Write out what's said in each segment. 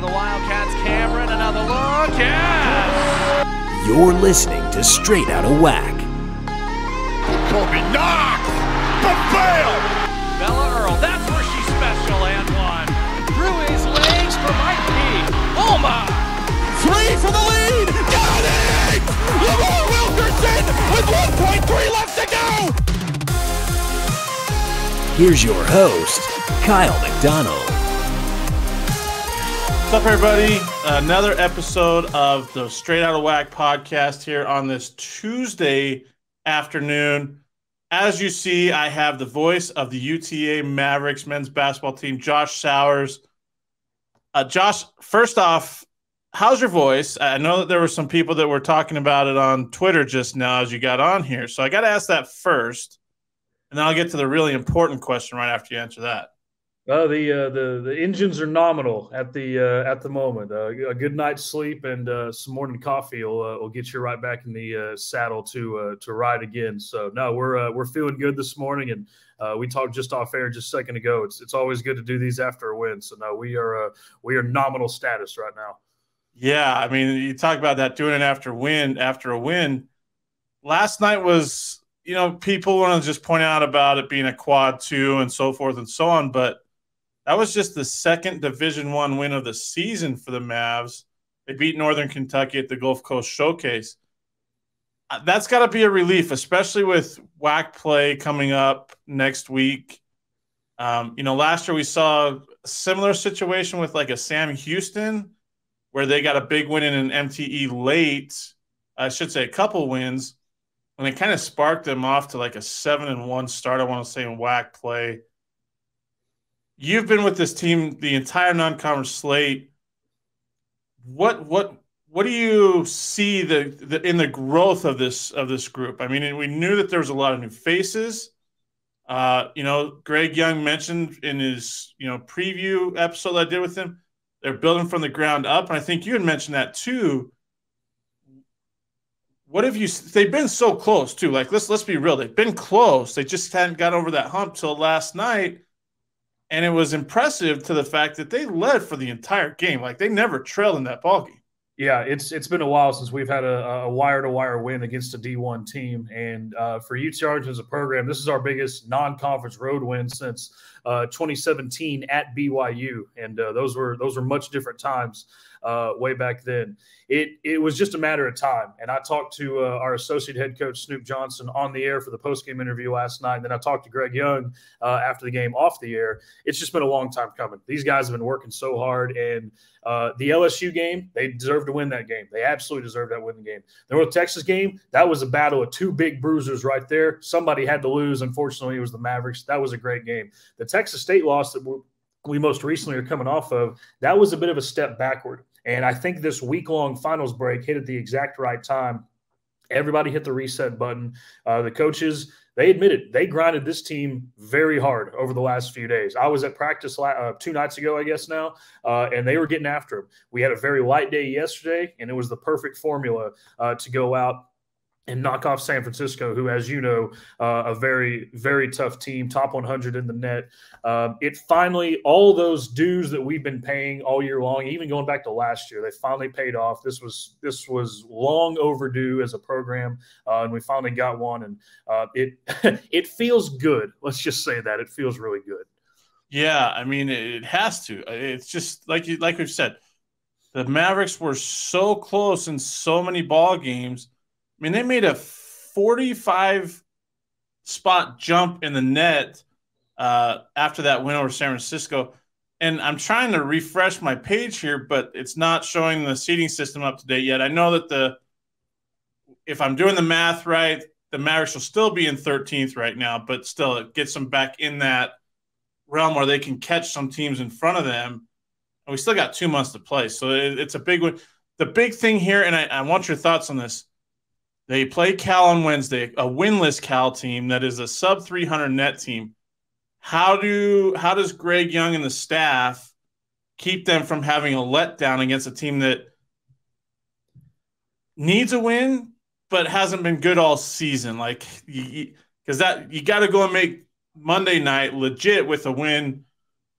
for the Wildcats. Cameron, another look. Yes! You're listening to Straight Outta Whack. Kobe knocks! Bam! Bella Earl, that's where she's special, and one. Through his legs for Mike P. Oh my! Three for the lead! Got it! Lamar Wilkerson with 1.3 left to go! Here's your host, Kyle McDonald. What's up, everybody? Another episode of the Straight Outta Whack podcast here on this Tuesday afternoon. As you see, I have the voice of the UTA Mavericks men's basketball team, Josh Sours. Josh, first off, how's your voice? I know that there were some people that were talking about it on Twitter just now as you got on here, so I got to ask that first, and then I'll get to the really important question right after you answer that. The engines are nominal at the moment. A good night's sleep and some morning coffee will get you right back in the saddle to ride again. So no, we're feeling good this morning, and we talked just off air just a second ago. It's always good to do these after a win. So no, we are nominal status right now. Yeah, I mean, you talk about that doing it after a win. Last night was, people want to just point out about it being a quad 2 and so forth and so on, but that was just the second Division I win of the season for the Mavs. They beat Northern Kentucky at the Gulf Coast Showcase. That's got to be a relief, especially with WAC play coming up next week. Last year we saw a similar situation with like a Sam Houston where they got a big win in an MTE late. I should say a couple wins. And it kind of sparked them off to like a 7-1 start, I want to say, in WAC play. You've been with this team the entire non-conference slate. What do you see in the growth of this group? I mean, we knew that there was a lot of new faces. Greg Young mentioned in his preview episode I did with him, they're building from the ground up, and I think you had mentioned that too. What have you? They've been so close too. Like let's be real, they've been close. They just hadn't got over that hump till last night. And it was impressive to the fact that they led for the entire game. Like, they never trailed in that ballgame. Yeah, it's been a while since we've had a wire-to-wire win against a D1 team. And for UT Arlington as a program, this is our biggest non-conference road win since 2017 at BYU. And those were much different times way back then. It was just a matter of time. And I talked to our associate head coach, Snoop Johnson, on the air for the postgame interview last night. And then I talked to Greg Young after the game off the air. It's just been a long time coming. These guys have been working so hard. And the LSU game, they deserve to win that game. They absolutely deserve that winning game. The North Texas game, that was a battle of two big bruisers right there. Somebody had to lose. Unfortunately, it was the Mavericks. That was a great game. The Texas State loss that we most recently are coming off of, that was a bit of a step backward. And I think this week-long finals break hit at the exact right time. Everybody hit the reset button. The coaches, they admitted they grinded this team very hard over the last few days. I was at practice 2 nights ago, I guess now, and they were getting after them. We had a very light day yesterday, and it was the perfect formula to go out and knock off San Francisco, who, as you know, a very, very tough team, top 100 in the net. It finally, all those dues that we've been paying all year long, even going back to last year, they finally paid off. This was long overdue as a program, and we finally got one. And it feels good. Let's just say that. It feels really good. Yeah, I mean, it has to. It's just like we've said, the Mavericks were so close in so many ball games. I mean, they made a 45-spot jump in the net after that win over San Francisco. And I'm trying to refresh my page here, but it's not showing the seeding system up to date yet. I know that if I'm doing the math right, the Mavericks will still be in 13th right now, but still it gets them back in that realm where they can catch some teams in front of them. And we still got 2 months to play. So it's a big one. The big thing here, and I want your thoughts on this, they play Cal on Wednesday, a winless Cal team that is a sub-300 net team. How does Greg Young and the staff keep them from having a letdown against a team that needs a win but hasn't been good all season? Like, because you got to go and make Monday night legit with a win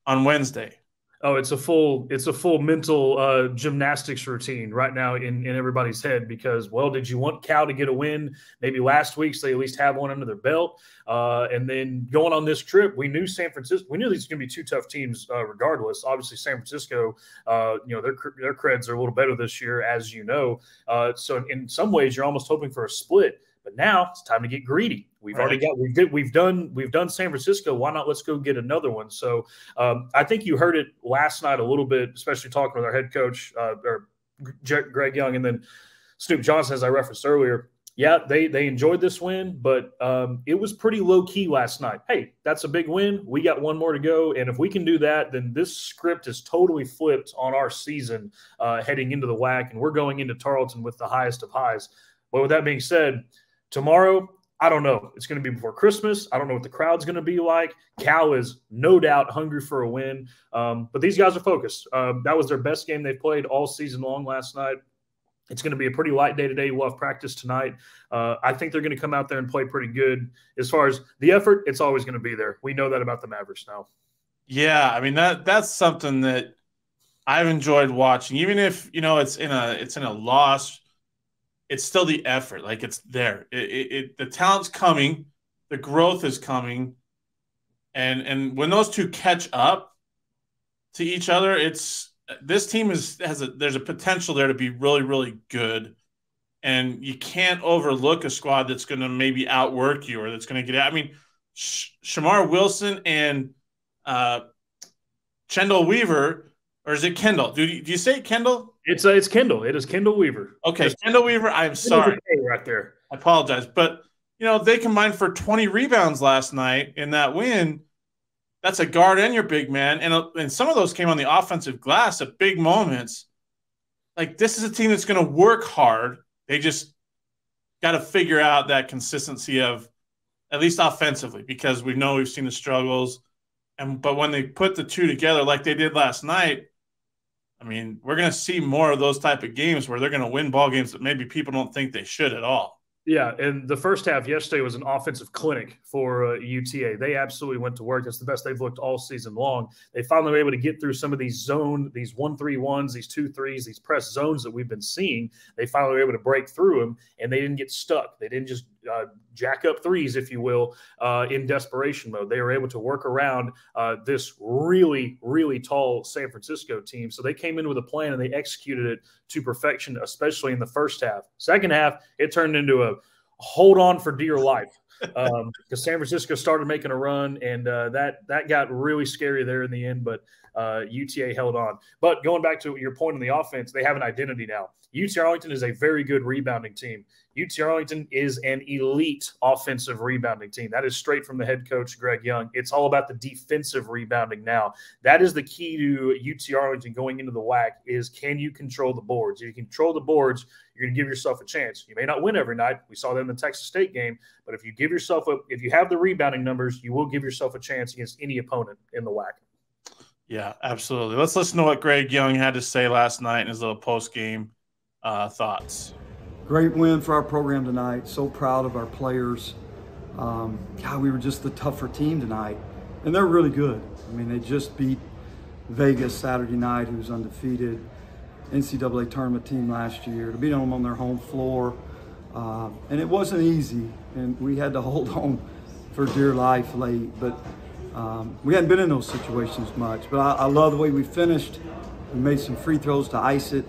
on Wednesday. Oh, it's a full mental gymnastics routine right now in everybody's head because, well, did you want Cal to get a win maybe last week so they at least have one under their belt? And then going on this trip, we knew San Francisco. We knew these were going to be two tough teams regardless. Obviously, San Francisco, their creds are a little better this year, as you know. So in some ways, you're almost hoping for a split. But now it's time to get greedy. We've done San Francisco. Why not? Let's go get another one. So I think you heard it last night a little bit, especially talking with our head coach or Greg Young, and then Snoop Johnson, as I referenced earlier. Yeah, they enjoyed this win, but it was pretty low key last night. Hey, that's a big win. We got one more to go, and if we can do that, then this script is totally flipped on our season heading into the WAC, and we're going into Tarleton with the highest of highs. But with that being said, tomorrow, I don't know. It's going to be before Christmas. I don't know what the crowd's going to be like. Cal is no doubt hungry for a win, but these guys are focused. That was their best game they've played all season long last night. It's going to be a pretty light day today. We'll have practice tonight. I think they're going to come out there and play pretty good. As far as the effort, it's always going to be there. We know that about the Mavericks now. Yeah, I mean that's something that I've enjoyed watching. Even if it's in a loss, it's still the effort. Like it's there. The talent's coming, the growth is coming, and when those two catch up to each other, this team there's a potential there to be really, really good, and you can't overlook a squad that's going to maybe outwork you or that's going to get out. I mean, Shamar Wilson and Kendall Weaver, or is it Kendall? Do you say Kendall? It's Kendall. It is Kendall Weaver. Okay, Kendall Weaver. I'm sorry, right there. I apologize, but they combined for 20 rebounds last night in that win. That's a guard and your big man, and some of those came on the offensive glass at big moments. Like this is a team that's going to work hard. They just got to figure out that consistency of at least offensively, because we've seen the struggles, but when they put the two together like they did last night. I mean, we're going to see more of those type of games where they're going to win ball games that maybe people don't think they should at all. Yeah, and the first half yesterday was an offensive clinic for UTA. They absolutely went to work. That's the best they've looked all season long. They finally were able to get through some of these 1-3-1s, these 2-3s, these press zones that we've been seeing. They finally were able to break through them, and they didn't get stuck. They didn't just jack up threes, if you will, in desperation mode. They were able to work around this really, really tall San Francisco team. So they came in with a plan, and they executed it to perfection, especially in the first half. Second half, it turned into a hold on for dear life because San Francisco started making a run, and that got really scary there in the end, but UTA held on. But going back to your point on the offense, they have an identity now. UT Arlington is a very good rebounding team. UT Arlington is an elite offensive rebounding team. That is straight from the head coach, Greg Young. It's all about the defensive rebounding now. That is the key to UT Arlington going into the WAC is, can you control the boards? If you control the boards, you're going to give yourself a chance. You may not win every night. We saw that in the Texas State game. But if you have the rebounding numbers, you will give yourself a chance against any opponent in the WAC. Yeah, absolutely. Let's listen to what Greg Young had to say last night in his little post-game thoughts. Great win for our program tonight. So proud of our players. We were just the tougher team tonight. And they're really good. I mean, they just beat Vegas Saturday night, who was undefeated. NCAA tournament team last year. To beat them on their home floor. And it wasn't easy. And we had to hold on for dear life late. But we hadn't been in those situations much. But I love the way we finished. We made some free throws to ice it.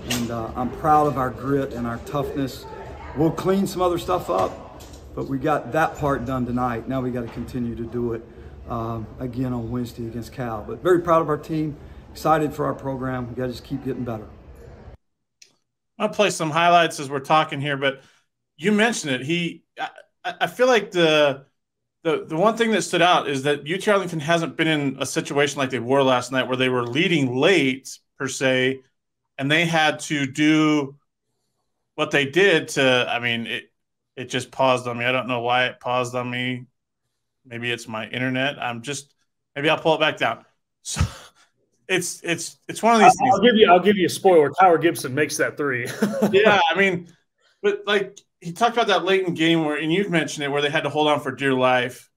And I'm proud of our grit and our toughness. We'll clean some other stuff up, but we got that part done tonight. Now we got to continue to do it again on Wednesday against Cal. But very proud of our team, excited for our program. We got to just keep getting better. I'll play some highlights as we're talking here, but you mentioned it. I feel like the one thing that stood out is that UT Arlington hasn't been in a situation like they were last night where they were leading late, per se, and they had to do what they did it just paused on me. I don't know why it paused on me. Maybe it's my internet. Maybe I'll pull it back down. So it's one of these things. I'll give you a spoiler. Tyler Gibson makes that three. Yeah, but like he talked about that late in game and you've mentioned it, where they had to hold on for dear life.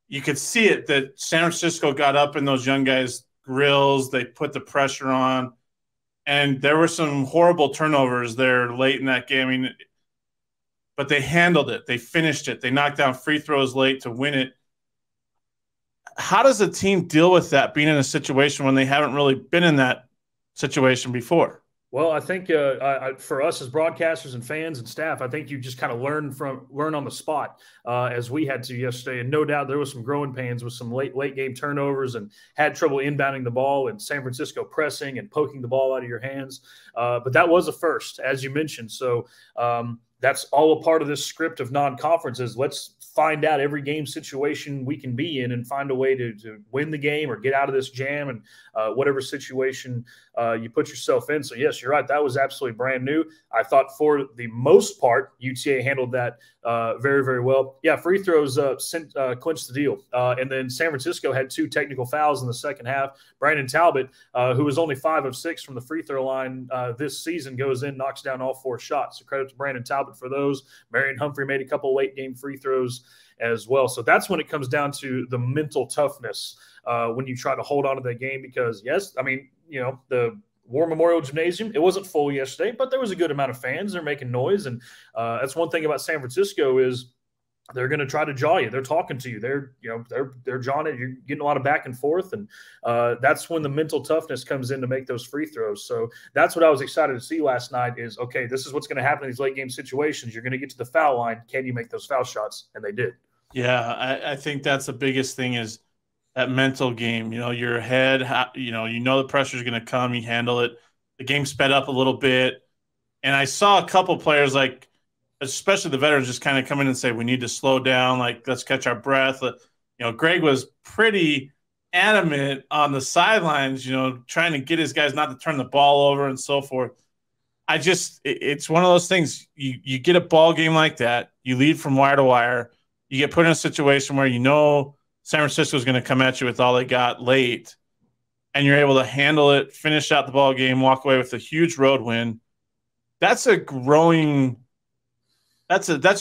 You could see it that San Francisco got up in those young guys' grills. They put the pressure on. And there were some horrible turnovers there late in that game. I mean, but they handled it. They finished it. They knocked down free throws late to win it. How does a team deal with that, being in a situation when they haven't really been in that situation before? Well, I think for us as broadcasters and fans and staff, I think you just kind of learn on the spot as we had to yesterday. And no doubt there was some growing pains with some late game turnovers and had trouble inbounding the ball and San Francisco pressing and poking the ball out of your hands. But that was a first, as you mentioned. So that's all a part of this script of non-conferences. Let's find out every game situation we can be in and find a way to win the game or get out of this jam and whatever situation you put yourself in. So, yes, you're right. That was absolutely brand new. I thought for the most part, UTA handled that very, very well. Yeah, free throws clinched the deal. And then San Francisco had 2 technical fouls in the second half. Brandon Talbot, who was only 5 of 6 from the free throw line this season, goes in, knocks down all 4 shots. So credit to Brandon Talbot for those. Marion Humphrey made a couple late game free throws as well. So that's when it comes down to the mental toughness when you try to hold on to that game because, yes, I mean, you know, the War Memorial Gymnasium, it wasn't full yesterday, but there was a good amount of fans. They're making noise. And that's one thing about San Francisco is they're going to try to jaw you. They're talking to you. They're jawing it. You're getting a lot of back and forth. And that's when the mental toughness comes in to make those free throws. So that's what I was excited to see last night is, okay, this is what's going to happen in these late game situations. You're going to get to the foul line. Can you make those foul shots? And they did. Yeah, I think that's the biggest thing is that mental game. You know, your head, you know the pressure is going to come. You handle it. The game sped up a little bit. And I saw a couple players, like, especially the veterans, just kind of come in and say, we need to slow down. Like, let's catch our breath. You know, Greg was pretty adamant on the sidelines, you know, trying to get his guys not to turn the ball over and so forth. It's one of those things. You get a ball game like that. You lead from wire to wire. You get put in a situation where you know San Francisco is going to come at you with all they got late, and you're able to handle it, finish out the ball game, walk away with a huge road win. That's a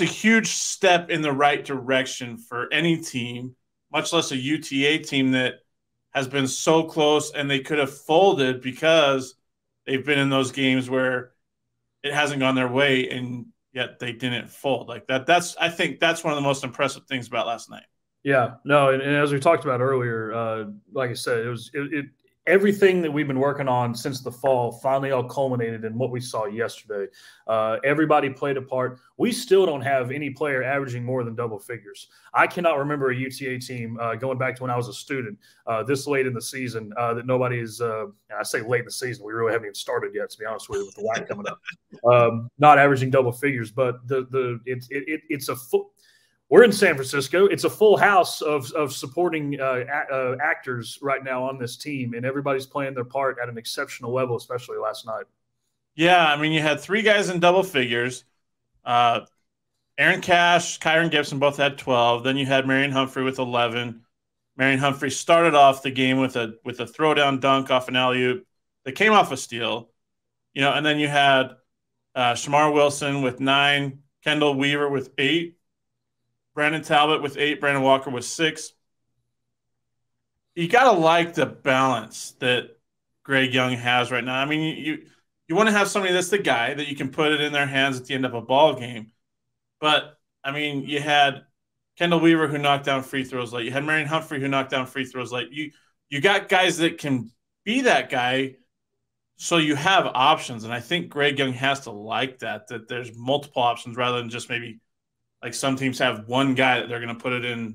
huge step in the right direction for any team, much less a UTA team that has been so close and they could have folded because they've been in those games where it hasn't gone their way and yet they didn't fold like that. I think that's one of the most impressive things about last night. Yeah, no, and as we talked about earlier, like I said, it everything that we've been working on since the fall finally all culminated in what we saw yesterday. Everybody played a part. We still don't have any player averaging more than double figures. I cannot remember a UTA team going back to when I was a student this late in the season that nobody is I say late in the season. We really haven't even started yet, to be honest with you, with the WAC coming up. Not averaging double figures, but it's a full – we're in San Francisco. It's a full house of supporting actors right now on this team, and everybody's playing their part at an exceptional level, especially last night. Yeah, I mean, you had 3 guys in double figures. Aaron Cash, Kyron Gibson both had 12. Then you had Marion Humphrey with 11. Marion Humphrey started off the game with a throwdown dunk off an alley-oop that came off a steal. You know, and then you had Shamar Wilson with 9, Kendall Weaver with 8. Brandon Talbot with 8, Brandon Walker with 6. You got to like the balance that Greg Young has right now. I mean, you want to have somebody that's the guy that you can put it in their hands at the end of a ball game. But, I mean, you had Kendall Weaver who knocked down free throws late. You had Marion Humphrey who knocked down free throws late. You got guys that can be that guy, so you have options. And I think Greg Young has to like that there's multiple options rather than just maybe – like some teams have one guy that they're going to put it in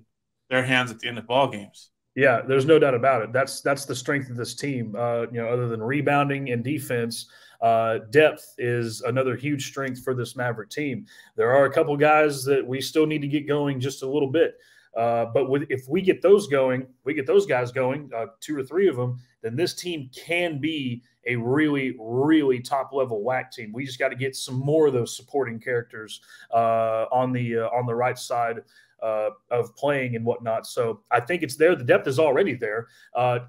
their hands at the end of ball games. Yeah, there's no doubt about it. That's the strength of this team. Other than rebounding and defense, depth is another huge strength for this Maverick team. There are a couple guys that we still need to get going just a little bit. If we get those guys going, 2 or 3 of them, then this team can be a really, really top-level WAC team. We just got to get some more of those supporting characters on the right side of playing and whatnot. So I think it's there. The depth is already there.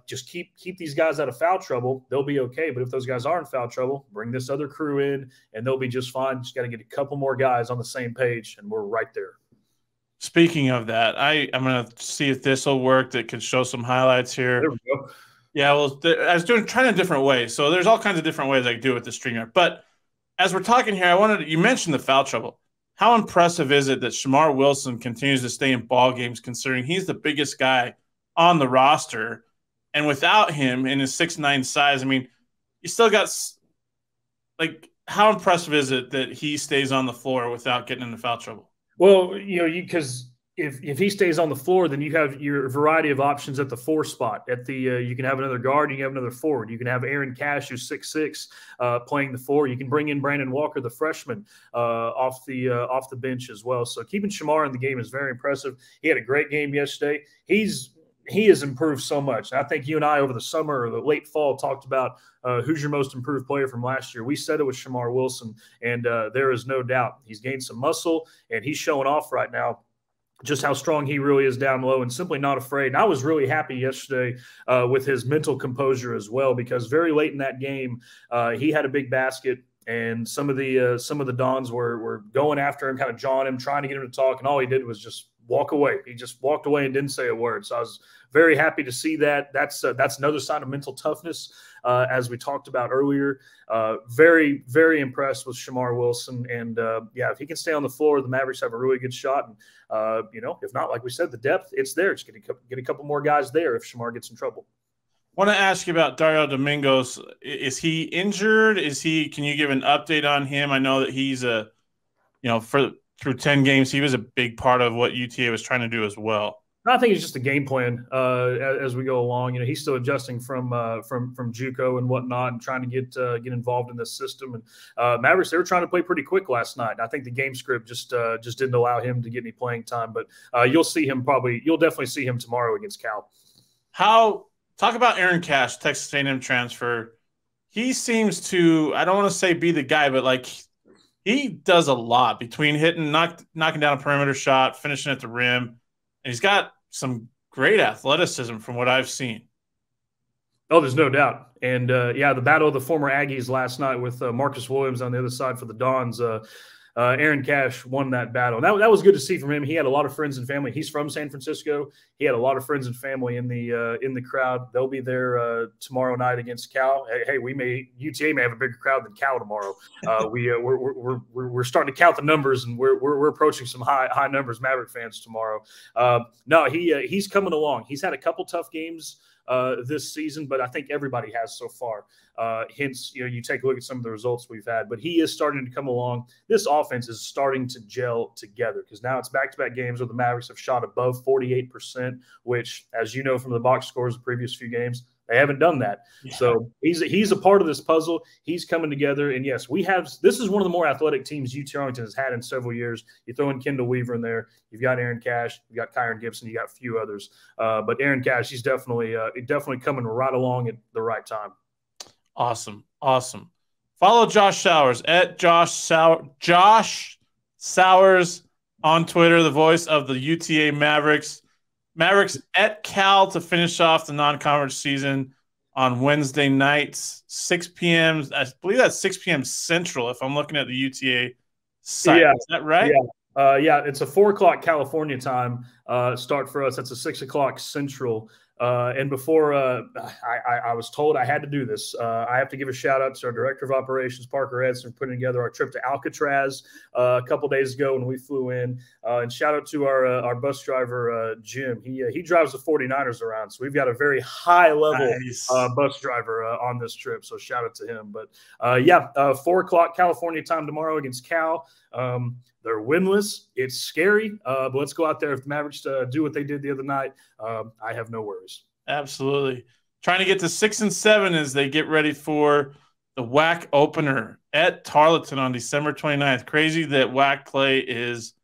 Just keep these guys out of foul trouble. They'll be okay. But if those guys are in foul trouble, bring this other crew in, and they'll be just fine. Just got to get a couple more guys on the same page, and we're right there. Speaking of that, I'm going to see if this will work. That could show some highlights here. There we go. Yeah, well, I was trying a different way. So there's all kinds of different ways I can do it with the streamer. But as we're talking here, you mentioned the foul trouble. How impressive is it that Shamar Wilson continues to stay in ball games, considering he's the biggest guy on the roster, and without him in his 6'9" size, I mean, you still got how impressive is it that he stays on the floor without getting into foul trouble? Well, because if he stays on the floor, then you have your variety of options at the 4 spot. At the you can have another guard, you can have another forward. You can have Aaron Cash, who's 6'6", playing the 4. You can bring in Brandon Walker, the freshman, off the bench as well. So keeping Shamar in the game is very impressive. He had a great game yesterday. He has improved so much. I think you and I over the summer or the late fall talked about who's your most improved player from last year. We said it was Shamar Wilson, and there is no doubt he's gained some muscle, and he's showing off right now just how strong he really is down low and simply not afraid. And I was really happy yesterday with his mental composure as well, because very late in that game, he had a big basket, and some of the Dons were going after him, kind of jawing him, trying to get him to talk, and all he did was just walk away. He just walked away and didn't say a word. So I was very happy to see that. That's another sign of mental toughness, as we talked about earlier. Very, very impressed with Shamar Wilson. And, if he can stay on the floor, the Mavericks have a really good shot. And, if not, like we said, the depth, it's there. Just get a couple more guys there if Shamar gets in trouble. I want to ask you about Dario Domingos. Is he injured? Can you give an update on him? I know that he's through 10 games, he was a big part of what UTA was trying to do as well. I think it's just a game plan as we go along. He's still adjusting from JUCO and whatnot, and trying to get involved in this system. And Mavericks, they were trying to play pretty quick last night. I think the game script just didn't allow him to get any playing time. But you'll definitely see him tomorrow against Cal. Talk about Aaron Cash, Texas A&M transfer. He seems to, I don't want to say be the guy, but he does a lot between knocking down a perimeter shot, finishing at the rim, and he's got some great athleticism from what I've seen. Oh, there's no doubt. And, the battle of the former Aggies last night with Marcus Williams on the other side for the Dons, Aaron Cash won that battle. That was good to see from him. He had a lot of friends and family. He's from San Francisco. He had a lot of friends and family in the crowd. They'll be there tomorrow night against Cal. Hey, UTA may have a bigger crowd than Cal tomorrow. We're starting to count the numbers, and we're approaching some high numbers. Maverick fans tomorrow. He's coming along. He's had a couple tough games this season, but I think everybody has so far. Hence, you take a look at some of the results we've had, but he is starting to come along. This offense is starting to gel together, because now it's back-to-back games where the Mavericks have shot above 48%, which, as you know from the box scores the previous few games, they haven't done that. Yeah. So he's a part of this puzzle. He's coming together. And yes, this is one of the more athletic teams UT Arlington has had in several years. You throw in Kendall Weaver in there. You've got Aaron Cash. You've got Kyron Gibson. You got a few others. But Aaron Cash, he's definitely coming right along at the right time. Awesome. Follow Josh Sours at Josh Sours on Twitter, the voice of the UTA Mavericks. Mavericks at Cal to finish off the non-conference season on Wednesday nights, 6 p.m. I believe that's 6 p.m. Central if I'm looking at the UTA site. Yeah. Is that right? Yeah. It's a 4 o'clock California time start for us. That's a 6 o'clock Central. And before I was told I had to do this, I have to give a shout out to our director of operations, Parker Edson, for putting together our trip to Alcatraz a couple days ago when we flew in. And shout out to our bus driver, Jim. He drives the 49ers around. So we've got a very high level bus driver on this trip. So shout out to him. But 4 o'clock California time tomorrow against Cal. They're winless. It's scary, but let's go out there. If the Mavericks do what they did the other night, I have no worries. Absolutely. Trying to get to 6-7 as they get ready for the WAC opener at Tarleton on December 29th. Crazy that WAC play is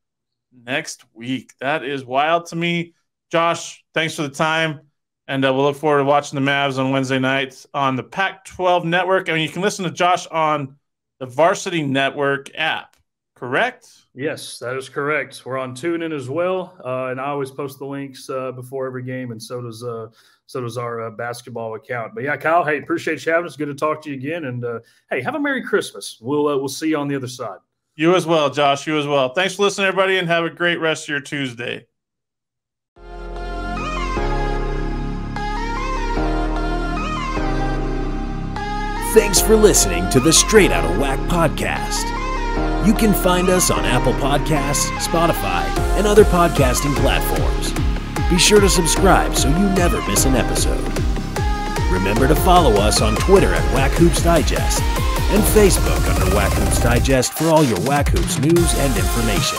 next week. That is wild to me. Josh, thanks for the time, and we'll look forward to watching the Mavs on Wednesday nights on the Pac-12 Network. I mean, you can listen to Josh on the Varsity Network app, correct? Yes, that is correct. We're on TuneIn as well, and I always post the links before every game, and so does our basketball account. But yeah, Kyle, hey, appreciate you having us. Good to talk to you again, and hey, have a Merry Christmas. We'll see you on the other side. You as well, Josh. You as well. Thanks for listening, everybody, and have a great rest of your Tuesday. Thanks for listening to the Straight Outta Whack podcast. You can find us on Apple Podcasts, Spotify, and other podcasting platforms. Be sure to subscribe so you never miss an episode. Remember to follow us on Twitter at Whack Hoops Digest and Facebook under Whack Hoops Digest for all your Whack Hoops news and information.